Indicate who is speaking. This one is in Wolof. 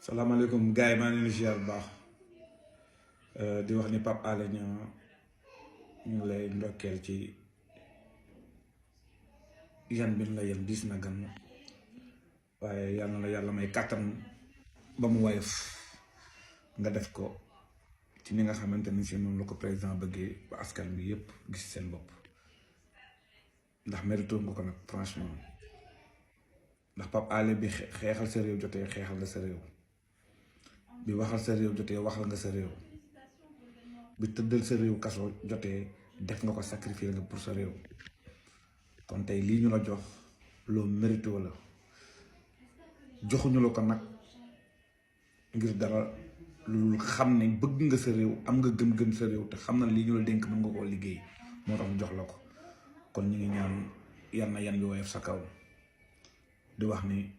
Speaker 1: salaamaaleykum gars yi maa ngi leen di ziar bu baax di wax ni Pape Alé Niang ñu ngi lay ndokkeel ci yan bi la yan diis na gan waaye yal na la yàlla may kàttan ba mu woyof nga def ko ci ni nga xamante ni si noonu la ko président bëggee ba askan bi yépp gis seen bopp ndax mérito nga ko nag franchement ndax Pape Alé bi xeexal sa réew jotee xeexal nga sa réew bi waxal sa réew jotee waxal nga sa réew bi tëddal sa réew kaso jotee def nga ko sacrifier nga pour sa réew kon tey lii ñu la jox loo mérito la joxuñu la ko nag ngir dara lu xam ne bëgg nga sa réew am nga gëm-gëm sa réew te xam na lii ñu la dénk mën nga koo liggéey moo tax ñu jox la ko kon ñu ngi ñaan yal na yan bi woyof sa kaw di wax ni